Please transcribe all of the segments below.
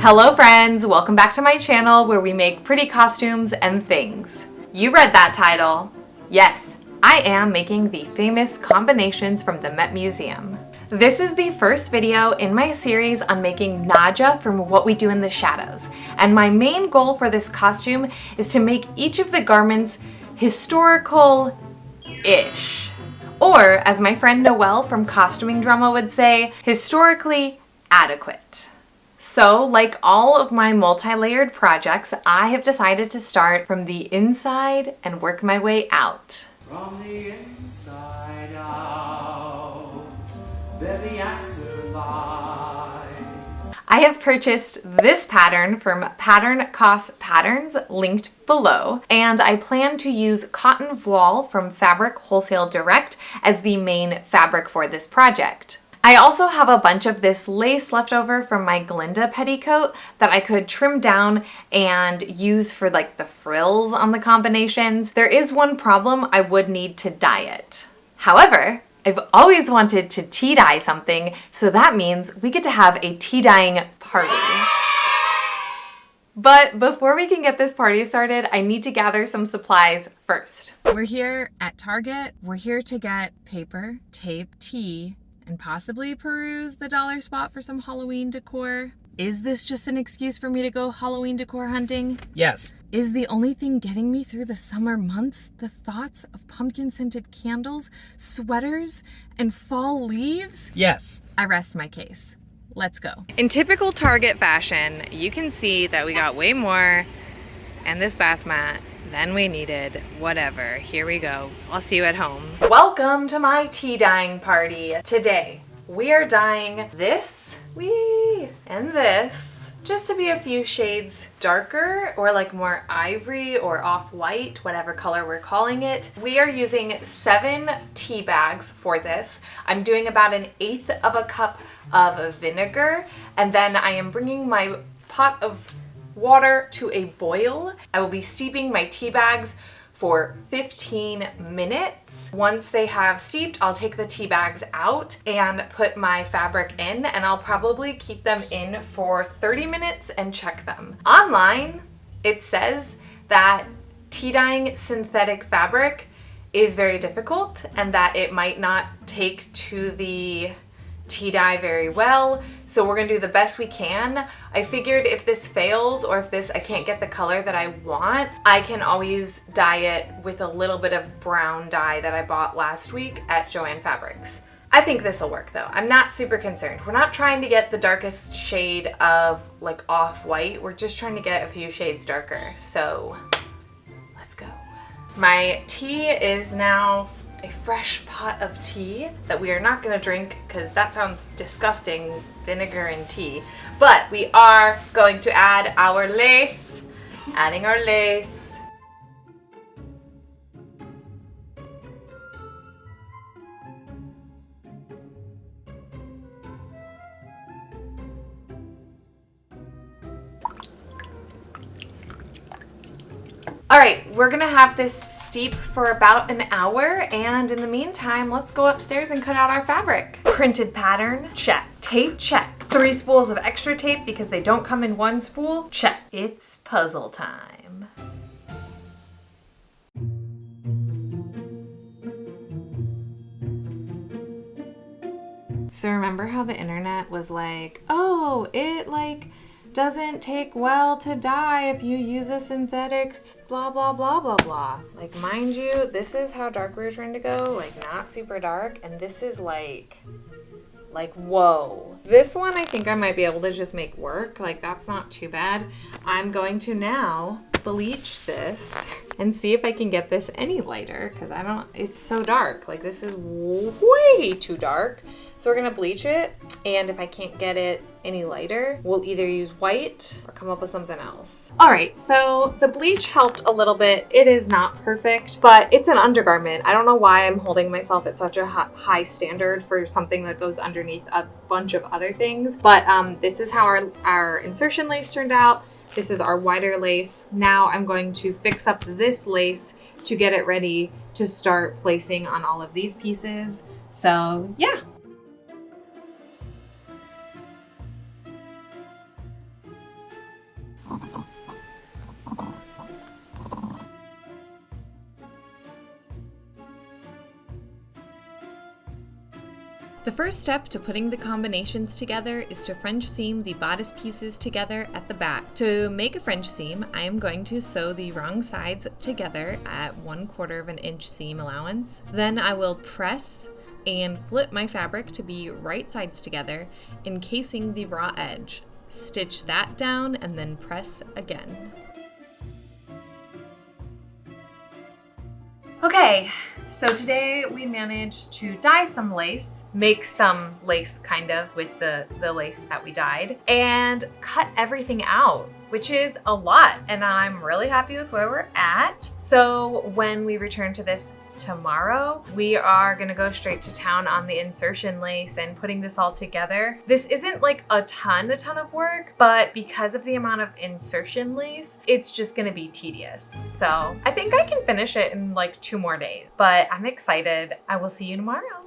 Hello friends, welcome back to my channel where we make pretty costumes and things. You read that title. Yes, I am making the famous combinations from the Met Museum. This is the first video in my series on making Nadja from What We Do in the Shadows, and my main goal for this costume is to make each of the garments historical-ish. Or, as my friend Noelle from Costuming Drama would say, historically adequate. So, like all of my multi-layered projects, I have decided to start from the inside and work my way out. From the inside out, there the answer lies. I have purchased this pattern from Pattern Cost Patterns, linked below, and I plan to use cotton voile from Fabric Wholesale Direct as the main fabric for this project. I also have a bunch of this lace left over from my Glinda petticoat that I could trim down and use for like the frills on the combinations. There is one problem: I would need to dye it. However, I've always wanted to tea dye something, so that means we get to have a tea dyeing party. But before we can get this party started, I need to gather some supplies first. We're here at Target. We're here to get paper, tape, tea, and possibly peruse the dollar spot for some Halloween decor. Is this just an excuse for me to go Halloween decor hunting? Yes. Is the only thing getting me through the summer months the thoughts of pumpkin-scented candles, sweaters, and fall leaves? Yes. I rest my case. Let's go. In typical Target fashion, you can see that we got way more and this bath mat than we needed. Whatever, here we go. I'll see you at home. Welcome to my tea dyeing party. Today, we are dyeing this, and this, just to be a few shades darker or like more ivory or off-white, whatever color we're calling it. We are using 7 tea bags for this. I'm doing about 1/8 of a cup of vinegar, and then I am bringing my pot of water to a boil. I will be steeping my tea bags for 15 minutes. Once they have steeped, I'll take the tea bags out and put my fabric in, and I'll probably keep them in for 30 minutes and check them. Online, it says that tea dyeing synthetic fabric is very difficult and that it might not take to the tea dye very well, so we're gonna do the best we can. I figured if this fails or if I can't get the color that I want, I can always dye it with a little bit of brown dye that I bought last week at Joann Fabrics. I think this will work though. I'm not super concerned. We're not trying to get the darkest shade of like off-white. We're just trying to get a few shades darker. So let's go. My tea is now a fresh pot of tea that we are not going to drink because that sounds disgusting, vinegar and tea. But we are going to add our lace, adding our lace. All right, we're gonna have this steep for about an hour, and in the meantime, let's go upstairs and cut out our fabric. Printed pattern, check. Tape, check. 3 spools of extra tape because they don't come in 1 spool, check. It's puzzle time. So remember how the internet was like, oh, it like doesn't take well to dye if you use a synthetic blah blah blah blah blah. Like, mind you, this is how dark we were trying to go, like not super dark, and this is like whoa. This one I think I might be able to just make work. Like, that's not too bad. I'm going to now bleach this and see if I can get this any lighter, because it's so dark. Like, this is way too dark. So we're gonna bleach it, and if I can't get it any lighter, we'll either use white or come up with something else. All right, so the bleach helped a little bit. It is not perfect, but it's an undergarment. I don't know why I'm holding myself at such a high standard for something that goes underneath a bunch of other things. But this is how our insertion lace turned out. This is our wider lace. Now I'm going to fix up this lace to get it ready to start placing on all of these pieces. So yeah. The first step to putting the combinations together is to French seam the bodice pieces together at the back. To make a French seam, I am going to sew the wrong sides together at 1/4 of an inch seam allowance. Then I will press and flip my fabric to be right sides together, encasing the raw edge. Stitch that down and then press again. Okay, so today we managed to dye some lace, make some lace kind of with the lace that we dyed, and cut everything out, which is a lot, and I'm really happy with where we're at. So when we return to this tomorrow, we are gonna go straight to town on the insertion lace and putting this all together. This isn't like a ton of work, but because of the amount of insertion lace, it's just gonna be tedious. So I think I can finish it in like 2 more days, but I'm excited. I will see you tomorrow.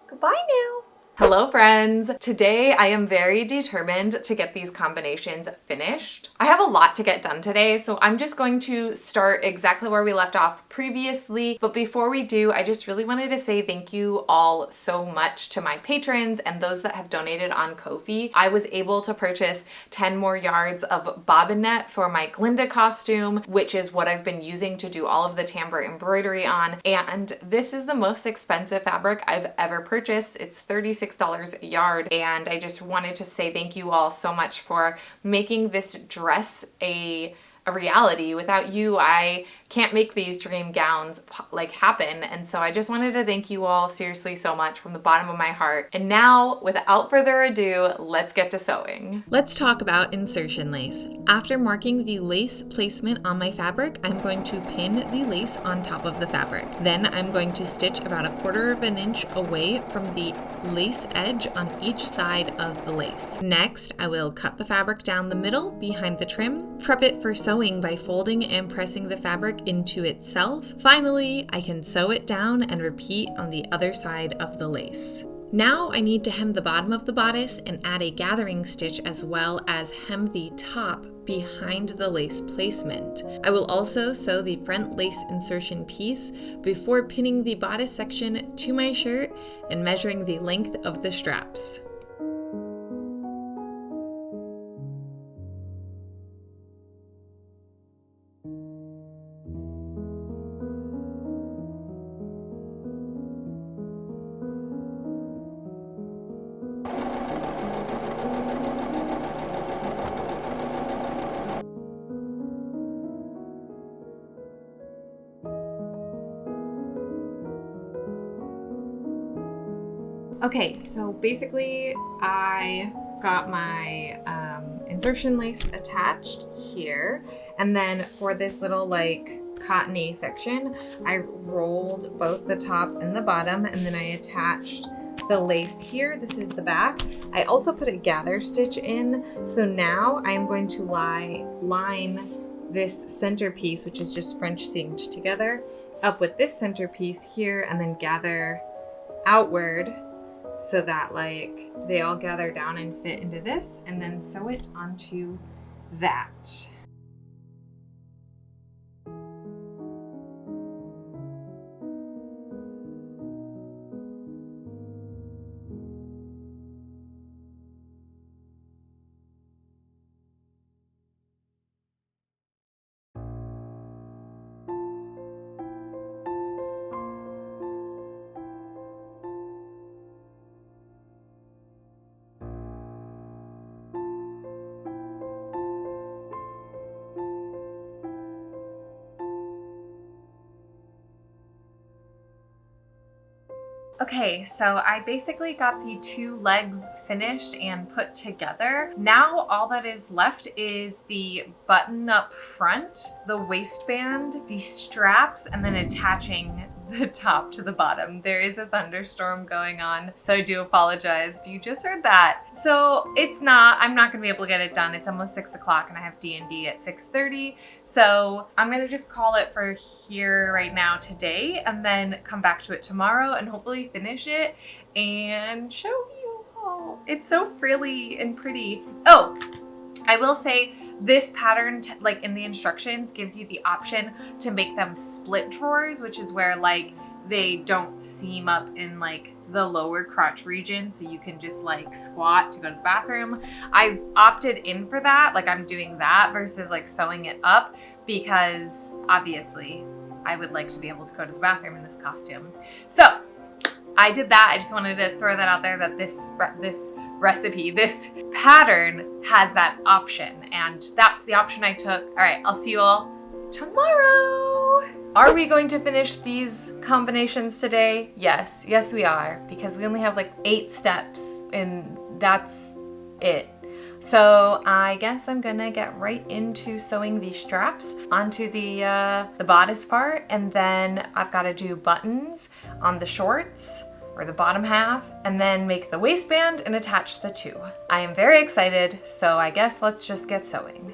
Goodbye now. Hello friends! Today I am very determined to get these combinations finished. I have a lot to get done today, so I'm just going to start exactly where we left off previously. But before we do, I just really wanted to say thank you all so much to my patrons and those that have donated on Ko-fi. I was able to purchase 10 more yards of bobbin net for my Glinda costume, which is what I've been using to do all of the tambour embroidery on. And this is the most expensive fabric I've ever purchased. It's $36 a yard, and I just wanted to say thank you all so much for making this dress a reality. Without you, I can't make these dream gowns like happen, and so I just wanted to thank you all seriously so much from the bottom of my heart. And now, without further ado, let's get to sewing. Let's talk about insertion lace. After marking the lace placement on my fabric, I'm going to pin the lace on top of the fabric. Then I'm going to stitch about 1/4 of an inch away from the lace edge on each side of the lace. Next, I will cut the fabric down the middle behind the trim, prep it for sewing by folding and pressing the fabric into itself. Finally, I can sew it down and repeat on the other side of the lace. Now I need to hem the bottom of the bodice and add a gathering stitch, as well as hem the top behind the lace placement. I will also sew the front lace insertion piece before pinning the bodice section to my shirt and measuring the length of the straps. Okay, so basically I got my insertion lace attached here, and then for this little like cottony section, I rolled both the top and the bottom, and then I attached the lace here. This is the back. I also put a gather stitch in, so now I'm going to line this centerpiece, which is just French seamed together, up with this centerpiece here, and then gather outward so that like they all gather down and fit into this, and then sew it onto that. Okay, so I basically got the 2 legs finished and put together. Now all that is left is the button up front, the waistband, the straps, and then attaching the top to the bottom. There is a thunderstorm going on, so I do apologize if you just heard that. So I'm not gonna be able to get it done. It's almost 6 o'clock and I have D&D at 6:30. So I'm gonna just call it for here right now today, and then come back to it tomorrow and hopefully finish it and show you all. It's so frilly and pretty. Oh, I will say, this pattern, like in the instructions, gives you the option to make them split drawers, which is where like they don't seam up in like the lower crotch region so you can just like squat to go to the bathroom. I opted in for that, like I'm doing that versus like sewing it up because obviously I would like to be able to go to the bathroom in this costume. So I did that. I just wanted to throw that out there that this recipe, this pattern has that option, and that's the option I took. All right, I'll see you all tomorrow. Are we going to finish these combinations today? Yes, we are, because we only have like 8 steps and that's it. So I guess I'm gonna get right into sewing these straps onto the bodice part, and then I've got to do buttons on the shorts or the bottom half, and then make the waistband and attach the two. I am very excited, so I guess let's just get sewing.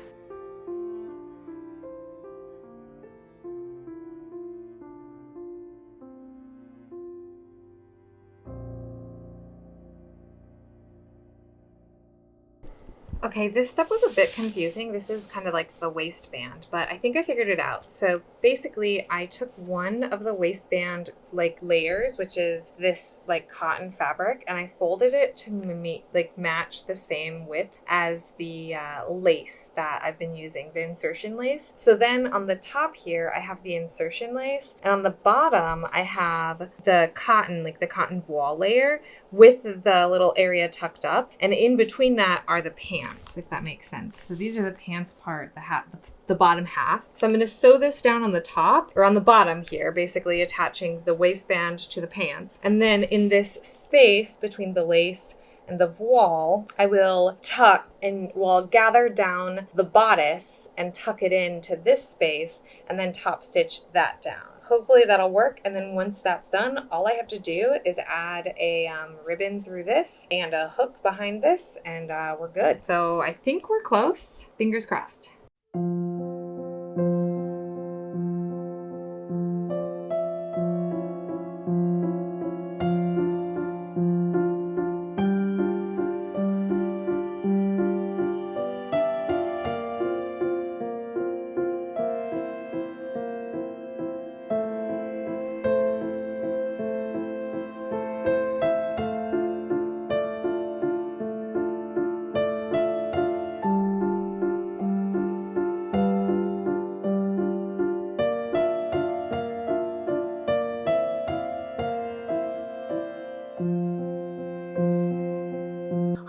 Okay, this step was a bit confusing. This is kind of like the waistband, but I think I figured it out. So basically I took one of the waistband like layers, which is this like cotton fabric, and I folded it to match the same width as the lace that I've been using, the insertion lace. So then on the top here, I have the insertion lace, and on the bottom I have the cotton, like the cotton voile layer with the little area tucked up, and in between that are the pants, if that makes sense. So these are the pants part, the bottom half. So I'm going to sew this down on the top, or on the bottom here, basically attaching the waistband to the pants. And then in this space between the lace and the voile, I will tuck and gather down the bodice and tuck it into this space, and then top stitch that down. Hopefully that'll work, and then once that's done, all I have to do is add a ribbon through this and a hook behind this, and we're good. So I think we're close. Fingers crossed.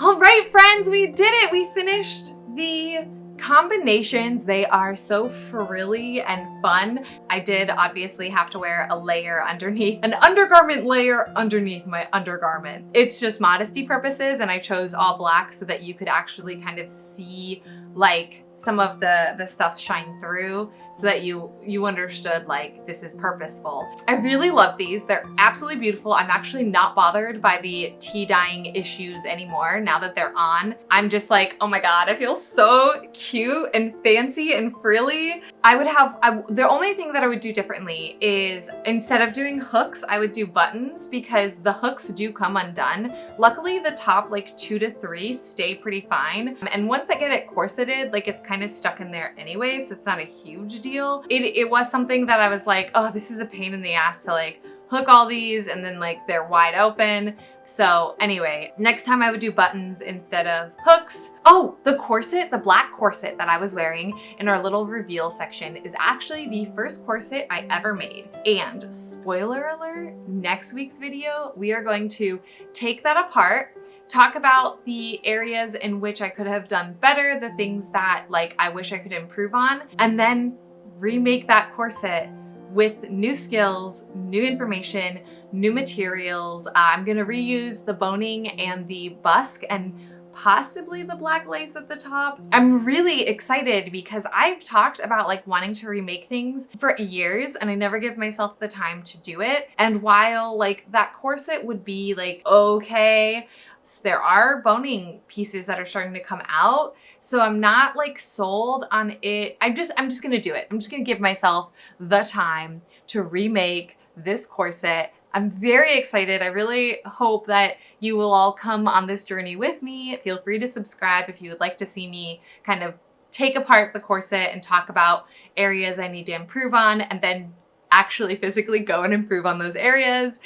All right, friends, we did it. We finished the combinations. They are so frilly and fun. I did obviously have to wear a layer underneath, an undergarment layer underneath my undergarment. It's just modesty purposes, and I chose all black so that you could actually kind of see like some of the stuff shine through, so that you understood like this is purposeful. I really love these. They're absolutely beautiful. I'm actually not bothered by the tea dyeing issues anymore now that they're on. I'm just like, oh my God, I feel so cute and fancy and frilly. The only thing that I would do differently is instead of doing hooks, I would do buttons, because the hooks do come undone. Luckily the top like 2 to 3 stay pretty fine. And once I get it corseted, like it's kind of stuck in there anyway, so it's not a huge deal. It was something that I was like, oh, this is a pain in the ass to like hook all these and then like they're wide open. So anyway, next time I would do buttons instead of hooks. Oh, the corset, the black corset that I was wearing in our little reveal section is actually the first corset I ever made. And spoiler alert, next week's video, we are going to take that apart, talk about the areas in which I could have done better, the things that like I wish I could improve on, and then remake that corset with new skills, new information, new materials. I'm gonna reuse the boning and the busk and possibly the black lace at the top. I'm really excited because I've talked about like wanting to remake things for years, and I never give myself the time to do it. And while like that corset would be like okay, there are boning pieces that are starting to come out, so I'm not like sold on it. I'm just gonna do it. I'm just gonna give myself the time to remake this corset. I'm very excited. I really hope that you will all come on this journey with me. Feel free to subscribe if you would like to see me kind of take apart the corset and talk about areas I need to improve on, and then actually physically go and improve on those areas.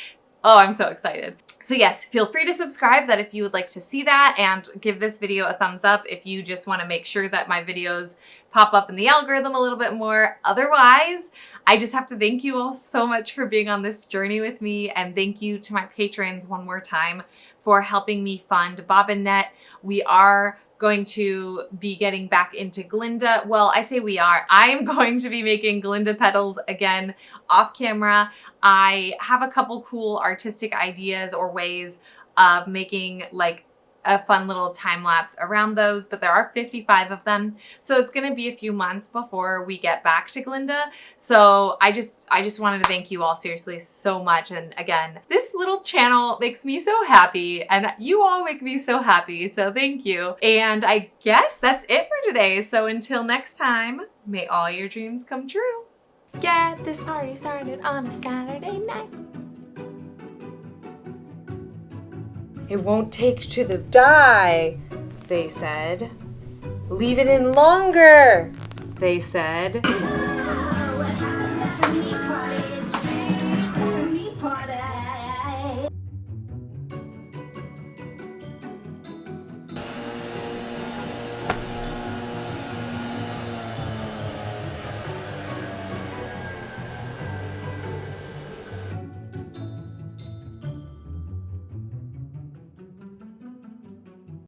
Oh, I'm so excited. So yes, feel free to subscribe that if you would like to see that, and give this video a thumbs up if you just want to make sure that my videos pop up in the algorithm a little bit more. Otherwise, I just have to thank you all so much for being on this journey with me, and thank you to my patrons one more time for helping me fund Bobbin Net. We are going to be getting back into Glinda. Well, I say we are. I am going to be making Glinda petals again off camera. I have a couple cool artistic ideas or ways of making like a fun little time lapse around those, but there are 55 of them. So it's going to be a few months before we get back to Glinda. So I just wanted to thank you all seriously so much. And again, this little channel makes me so happy, and you all make me so happy. So thank you. And I guess that's it for today. So until next time, may all your dreams come true. Get this party started on a Saturday night. It won't take to the dye, they said. Leave it in longer, they said.